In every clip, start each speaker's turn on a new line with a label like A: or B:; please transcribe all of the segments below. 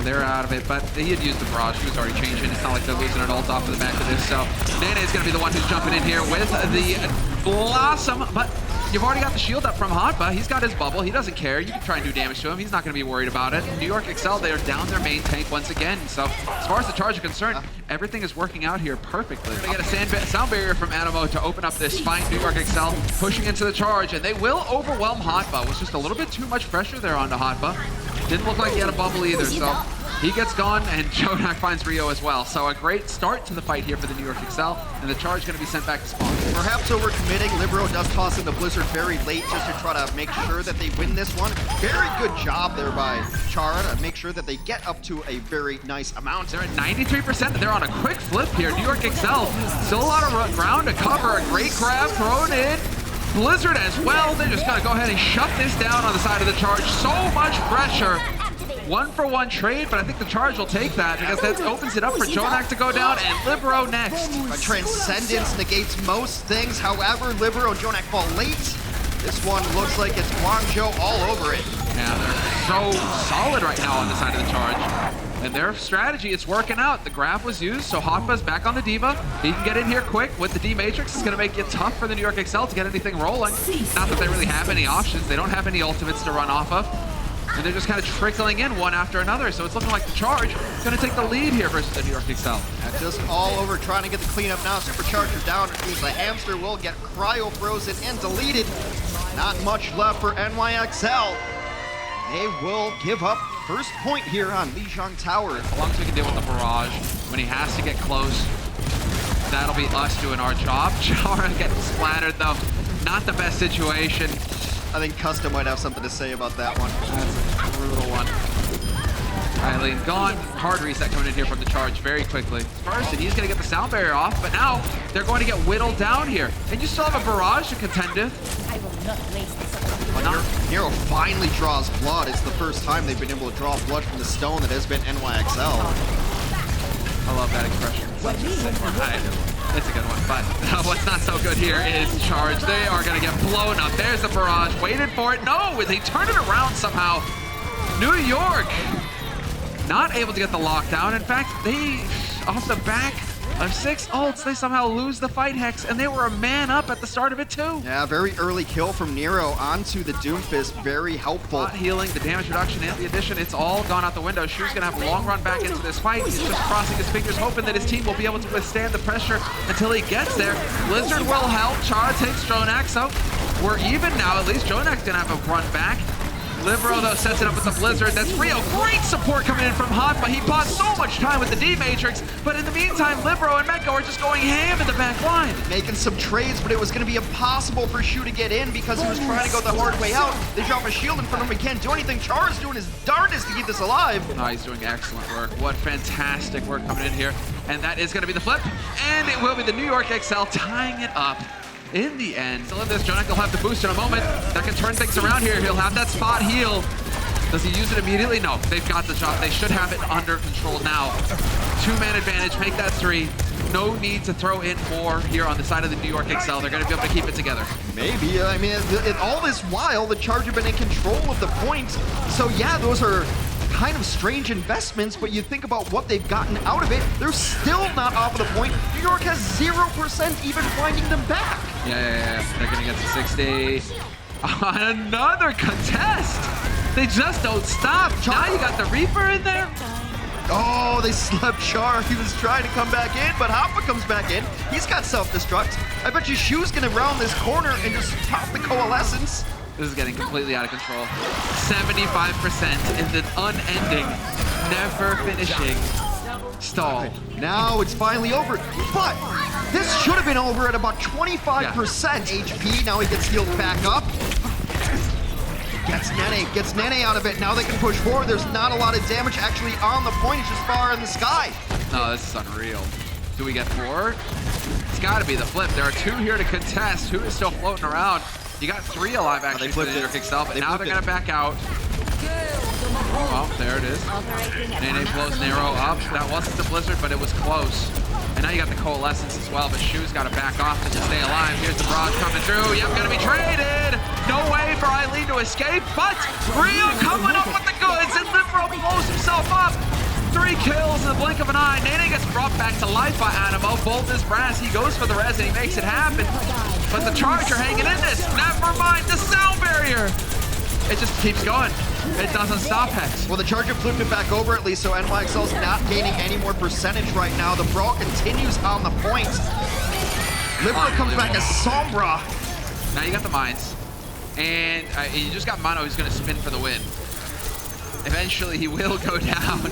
A: they're out of it, but he had used the barrage. He was already changing. It's not like they're losing an ult off of the back of this. So Nene is going to be the one who's jumping in here with the Blossom, but you've already got the shield up from Hanpa. He's got his bubble. He doesn't care. You can try and do damage to him. He's not going to be worried about it. New York Excel, they are down their main tank once again. So as far as the charge is concerned, everything is working out here perfectly. They get a sound barrier from Animo to open up this fight. New York Excel pushing into the charge, and they will overwhelm Hanpa. It was just a little bit too much pressure there onto Hanpa. Didn't look like he had a bubble either, so he gets gone, and Jonak finds Rio as well. So a great start to the fight here for the New York Excel, and the charge going to be sent back to spawn.
B: Perhaps overcommitting. Libero does toss in the Blizzard very late just to try to make sure that they win this one. Very good job there by Chara to make sure that they get up to a very nice amount.
A: They're at 93%, and they're on a quick flip here. New York Excel, still a lot of ground to cover. A great grab thrown in. Blizzard as well. They're just going to go ahead and shut this down on the side of the charge. So much pressure. 1-for-1 trade, but I think the charge will take that because that opens it up for Jonak to go down and Libero next.
B: Transcendence negates most things. However, Libero and Jonak fall late. This one looks like it's Guangzhou all over it.
A: Yeah, they're so solid right now on the side of the charge. And their strategy, it's working out. The grab was used, so Hanpa's back on the D.Va. He can get in here quick with the D-Matrix. It's going to make it tough for the New York Excel to get anything rolling. Not that they really have any options. They don't have any ultimates to run off of. And they're just kind of trickling in one after another. So it's looking like the charge is going to take the lead here versus the New York Excel.
B: And just all over trying to get the cleanup now. Supercharger down. The hamster will get cryo frozen and deleted. Not much left for NYXL. They will give up first point here on Lijiang Tower.
A: As long as we can deal with the barrage, when he has to get close, that'll be us doing our job. Chara getting splattered though. Not the best situation.
B: I think Custom might have something to say about that one.
A: That's a brutal one. Eileen gone. Hard reset coming in here from the charge very quickly. First, and he's going to get the sound barrier off, but now they're going to get whittled down here. And you still have a barrage to contend with.
C: I will not waste this.
B: Nero finally draws blood. It's the first time they've been able to draw blood from the stone that has been NYXL.
A: I love that expression. Such a sick one. It's a good one, but what's not so good here is charge. They are going to get blown up. There's the barrage. Waited for it. No, they turn it around somehow. New York not able to get the lockdown. In fact, they, off the back of 6 ults, they somehow lose the fight, Hex, and they were a man up at the start of it too.
B: Yeah, very early kill from Nero onto the Doomfist. Very helpful.
A: Not healing, the damage reduction, and the addition, it's all gone out the window. Shu's gonna have a long run back into this fight. He's just crossing his fingers, hoping that his team will be able to withstand the pressure until he gets there. Blizzard will help. Chara takes Jonak, so we're even now. At least Jonak's gonna have a run back. Libero, though, sets it up with the Blizzard. That's Rio. Great support coming in from Hanpa. He bought so much time with the D-Matrix, but in the meantime, Libero and Meko are just going ham in the back line.
B: Making some trades, but it was going to be impossible for Shu to get in because he was trying to go the hard way out. They drop a shield in front of him. He can't do anything. Chara's doing his darndest to keep this alive.
A: Oh, he's doing excellent work. What fantastic work coming in here. And that is going to be the flip. And it will be the New York Excel tying it up. In the end, still in this, Jonak will have the boost in a moment. That can turn things around here. He'll have that spot heal. Does he use it immediately? No, they've got the shot. They should have it under control now. 2-man advantage, make that 3. No need to throw in more here on the side of the New York Excel. They're going to be able to keep it together.
B: Maybe. I mean, all this while, the Charge have been in control of the points. So yeah, those are kind of strange investments, but you think about what they've gotten out of it, they're still not off of the point. New York has 0% even finding them back.
A: Yeah. They're going to get to 60. Another contest. They just don't stop. Now you got the Reaper in there.
B: Oh, they slept Char. He was trying to come back in, but Hanpa comes back in. He's got self-destruct. I bet you Shu's going to round this corner and just pop the Coalescence.
A: This is getting completely out of control. 75% in the unending, never finishing stall.
B: Now it's finally over, but this should have been over at about 25% HP. Now he gets healed back up. Gets Nene out of it. Now they can push forward. There's not a lot of damage actually on the point. It's just far in the sky.
A: No, this is unreal. Do we get 4? It's got to be the flip. There are 2 here to contest. 2 is still floating around. You got 3 alive actually for the New York Excel, but now they're going to back out. Oh, there it is. Nene blows Nero up. That wasn't the Blizzard, but it was close. And Now you got the Coalescence as well, but Shu's got to back off to stay alive. Here's the barrage coming through. Yep, gonna be traded. No way for Eileen to escape, but Rio coming up with the goods, and Libero blows himself up. 3 kills in the blink of an eye. Nene gets brought back to life by Animo. Bold as brass. He goes for the res and he makes it happen. But the Charger hanging in this. Never mind the sound barrier. It just keeps going. It doesn't stop, Hex.
B: Well, the Charger flipped it back over at least, so NYXL's not gaining any more percentage right now. The brawl continues on the point. Libero comes back as Sombra.
A: Now you got the mines. And you just got Mono who's going to spin for the win. Eventually, he will go down.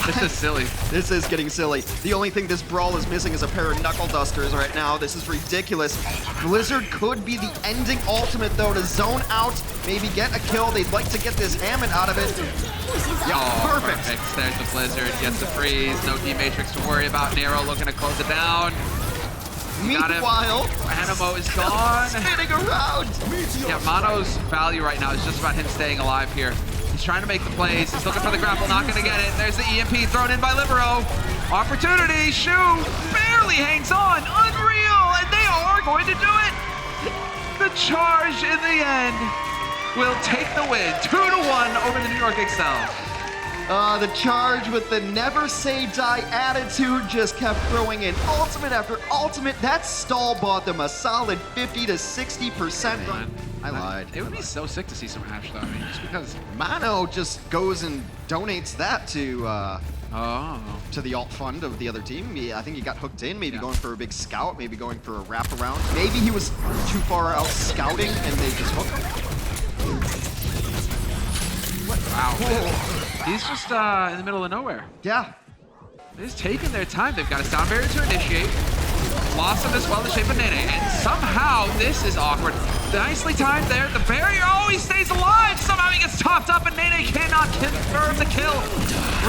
A: This is silly.
B: This is getting silly. The only thing this brawl is missing is a pair of knuckle dusters right now. This is ridiculous. Blizzard could be the ending ultimate, though, to zone out, maybe get a kill. They'd like to get this Hammond out of it. Yeah,
A: oh,
B: perfect.
A: There's the Blizzard, gets the freeze. No D-Matrix to worry about. Nero looking to close it down.
B: Meanwhile,
A: Animo is gone.
B: Spinning around.
A: Yeah, Mono's value right now is just about him staying alive here. He's trying to make the plays. He's looking for the grapple, not going to get it. There's the EMP thrown in by Libero. Opportunity. Shu barely hangs on. Unreal, and they are going to do it. The Charge in the end will take the win. 2-1 over the New York Excel.
B: The Charge with the never say die attitude just kept throwing in ultimate after ultimate. That stall bought them a solid 50 to 60% run. I lied.
A: It would be so sick to see some Ash though. I mean, just because
B: Mono just goes and donates that to the alt fund of the other team. I think he got hooked in, maybe going for a big scout, maybe going for a wraparound. Maybe he was too far out scouting and they just hooked him.
A: Wow. Cool. He's just in the middle of nowhere.
B: Yeah.
A: They're just taking their time. They've got a sound barrier to initiate. Blossom as well in the shape of Nene. And somehow this is awkward. Nicely timed there. The barrier always stays alive. Somehow he gets topped up and Nene cannot confirm the kill.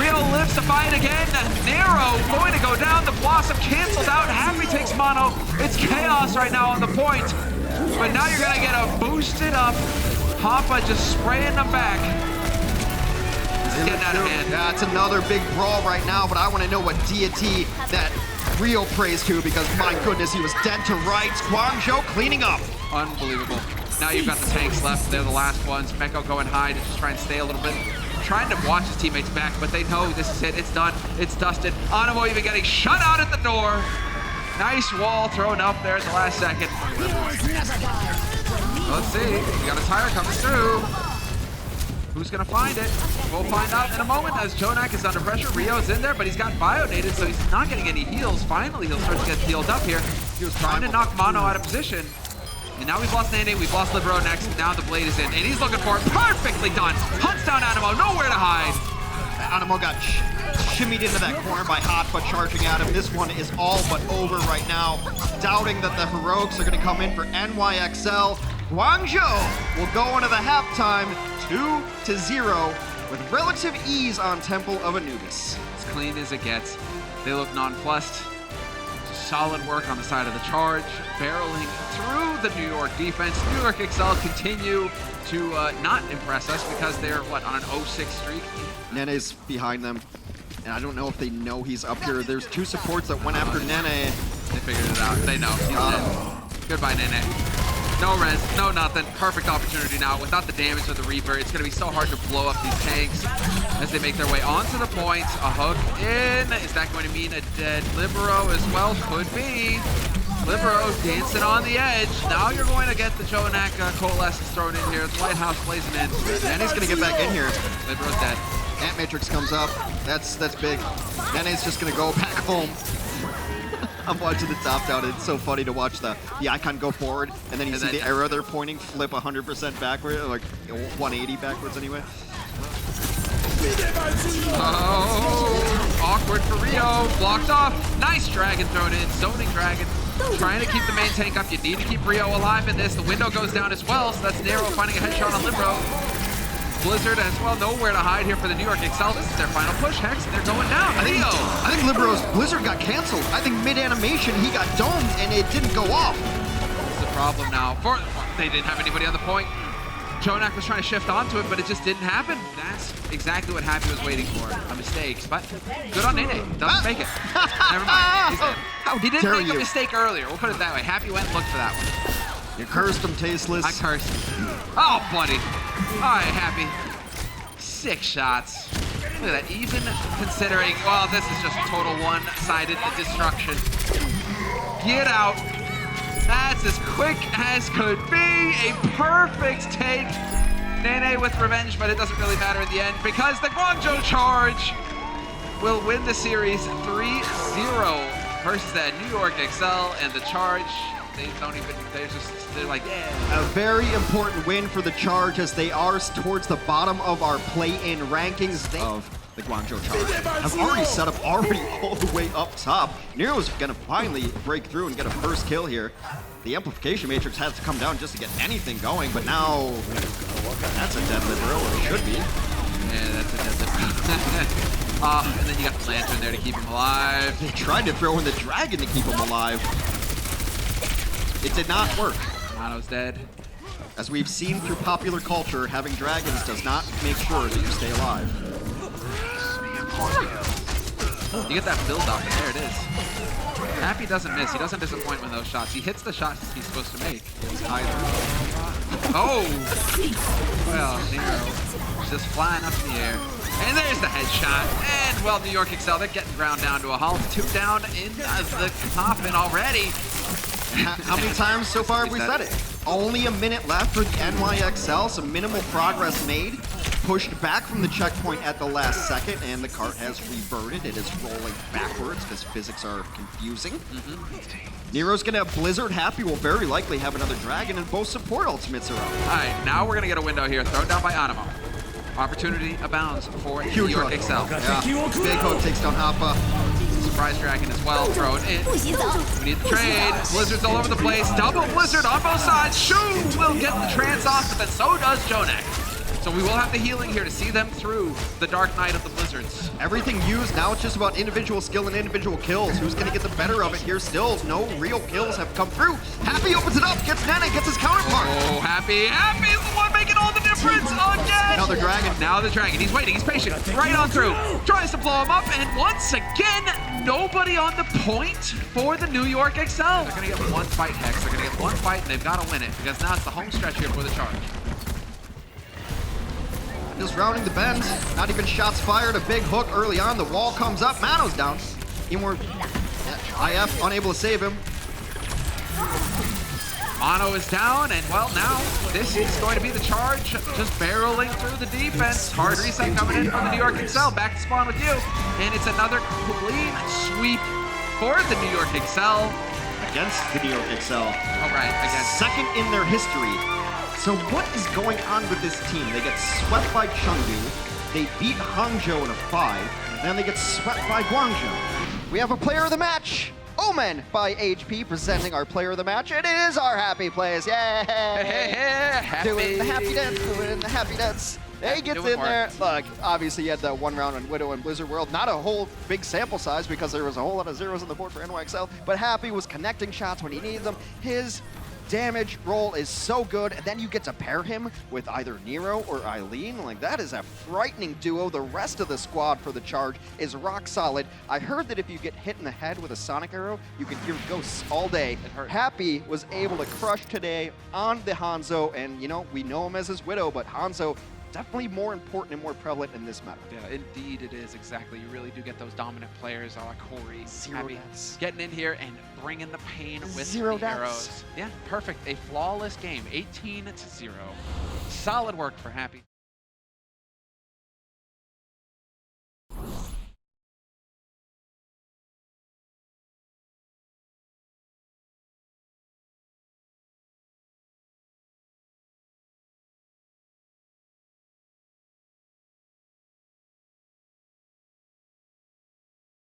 A: Rio lives to fight again. Nero going to go down. The Blossom cancels out. Happy takes Mono. It's chaos right now on the point. But now you're going to get a boosted up Hoppa just spraying them back. Getting out of hand.
B: Yeah, it's another big brawl right now, but I want to know what deity that Rio prays to, because my goodness, he was dead to rights. Guangzhou cleaning up.
A: Unbelievable. Now you've got the tanks left. They're the last ones. Meko going high to just try and stay a little bit. Trying to watch his teammates back, but they know this is it. It's done. It's dusted. Animo even getting shut out at the door. Nice wall thrown up there at the last second. Let's see. We got a tire coming through. Who's going to find it? We'll find out in a moment as Jonak is under pressure. Rio's in there, but he's got bionated, so he's not getting any heals. Finally, he'll start to get healed up here. He was trying to knock Mono out of position. And now we've lost Nene, we've lost Libero next. Now the Blade is in, and he's looking for it. Perfectly done. Hunts down Animo, nowhere to hide.
B: Animo got shimmied into that corner by Hotba charging at him. This one is all but over right now. Doubting that the heroics are going to come in for NYXL. Guangzhou will go into the halftime 2-0 with relative ease on Temple of Anubis.
A: As clean as it gets. They look nonplussed. Solid work on the side of the Charge, barreling through the New York defense. New York Excel continue to not impress us because they're, what, on an 0-6 streak?
B: Nene's behind them, and I don't know if they know he's up here. There's two supports that went after Nene.
A: They figured it out. They know. He's dead. Goodbye, Nene. No res, no nothing. Perfect opportunity now. Without the damage of the Reaper, it's going to be so hard to blow up these tanks as they make their way onto the point. A hook in. Is that going to mean a dead Libero as well? Could be. Libero dancing on the edge. Now you're going to get the Jonak Coalescence thrown in here. The Lighthouse blazing in.
B: Nene's going to get back in here.
A: Libero's dead.
B: Ant Matrix comes up. That's big. Nene's just going to go back home. I'm watching the top down. It's so funny to watch the icon go forward, and then you see the arrow they're pointing flip 100% backward, like 180 backwards anyway.
A: Oh, awkward for Rio. Blocked off. Nice dragon thrown in. Zoning dragon. Trying to keep the main tank up. You need to keep Rio alive in this. The window goes down as well, so that's Nero finding a headshot on Libero. Blizzard as well, nowhere to hide here for the New York Excel. This is their final push, Hex, and they're going down.
B: I think Libero's Blizzard got canceled. I think mid-animation he got domed and it didn't go off.
A: This is the problem now. They didn't have anybody on the point. Jonak was trying to shift onto it, but it just didn't happen. That's exactly what Happy was waiting for. A mistake, but good on Nene. Doesn't make it. Never mind. He's dead. Oh, he didn't make a mistake earlier. We'll put it that way. Happy went and looked for that one.
B: You cursed him, Tasteless.
A: I cursed him. Oh, buddy. All right, Happy. 6 shots. Look at that. Even considering, well, this is just total one-sided destruction. Get out. That's as quick as could be. A perfect take. Nene with revenge, but it doesn't really matter in the end because the Guangzhou Charge will win the series 3-0 versus that New York Excel, and the Charge, they don't even, they're like, yeah.
B: A very important win for the Charge as they are towards the bottom of our play-in rankings of the Guangzhou Charge. Have already set up all the way up top. Nero's gonna finally break through and get a first kill here. The amplification matrix has to come down just to get anything going, but now that's a dead liberal, or it should be.
A: Yeah, that's a dead liberal. And then you got the lantern there to keep him alive.
B: They tried to throw in the dragon to keep him alive. It did not work.
A: Mono's dead.
B: As we've seen through popular culture, having dragons does not make sure that you stay alive.
A: You get that build off, and there it is. Happy doesn't miss. He doesn't disappoint with those shots. He hits the shots he's supposed to make. Oh! Well, Nero just flying up in the air. And there's the headshot. And, well, New York Excel, they're getting ground down to a halt. 2 down in the coffin already.
B: How many times so far have we said it? Only a minute left for the NYXL, some minimal progress made. Pushed back from the checkpoint at the last second, and the cart has reverted. It is rolling backwards because physics are confusing. Nero's gonna have Blizzard. Happy will very likely have another dragon, and both support ultimates are up.
A: All right, now we're gonna get a window here, thrown down by Animo. Opportunity abounds for New York Excel.
B: Yeah. Big Hook takes down Hoppa.
A: Surprise dragon as well, thrown in. We need the trade. Blizzards all over the place. Double Blizzard on both sides. Shoo will get the trance off, but then so does Jonak. So we will have the healing here to see them through the dark night of the Blizzards.
B: Everything used, now it's just about individual skill and individual kills. Who's gonna get the better of it here still? No real kills have come through. Happy opens it up, gets Nene, gets his counterpart.
A: Oh, Happy is the one making all the difference again.
B: Another dragon.
A: Now the dragon, he's waiting, he's patient, right on through. Tries to blow him up, and once again, nobody on the point for the New York Excel. They're gonna get one fight, Hex. They're gonna get one fight, and they've gotta win it, because now it's the home stretch here for the Charge.
B: Just rounding the bends, not even shots fired, a big hook early on, the wall comes up, Mano's down. IF unable to save him.
A: Mono is down, and well, now this is going to be the Charge just barreling through the defense. Hard reset coming in from the New York Excel. Back to spawn with you, and it's another clean sweep for the New York Excel.
B: Against the New York Excel.
A: All right, against.
B: Second in their history. So what is going on with this team? They get swept by Chengdu, they beat Hangzhou in a 5, and then they get swept by Guangzhou. We have a player of the match, Omen by HP, presenting our player of the match. It is our Happy Plays, yay!
A: Happy.
B: Doing the happy dance, doing the happy dance. He gets in there. Look, obviously he had that 1 round on Widow and Blizzard World. Not a whole big sample size because there was a whole lot of zeros on the board for NYXL, but Happy was connecting shots when he needed them. His damage roll is so good, and then you get to pair him with either Nero or Eileen. Like, that is a frightening duo. The rest of the squad for the Charge is rock solid. I heard that if you get hit in the head with a sonic arrow, you can hear ghosts all day. Happy was able to crush today on the Hanzo, and you know, we know him as his Widow, but Hanzo definitely more important and more prevalent in this meta.
A: Yeah, indeed it is, exactly. You really do get those dominant players like Corey,
B: Happy
A: getting in here and bringing the pain with
B: Zero
A: the
B: deaths.
A: arrows. Yeah, perfect. A flawless game, 18-0. Solid work for Happy.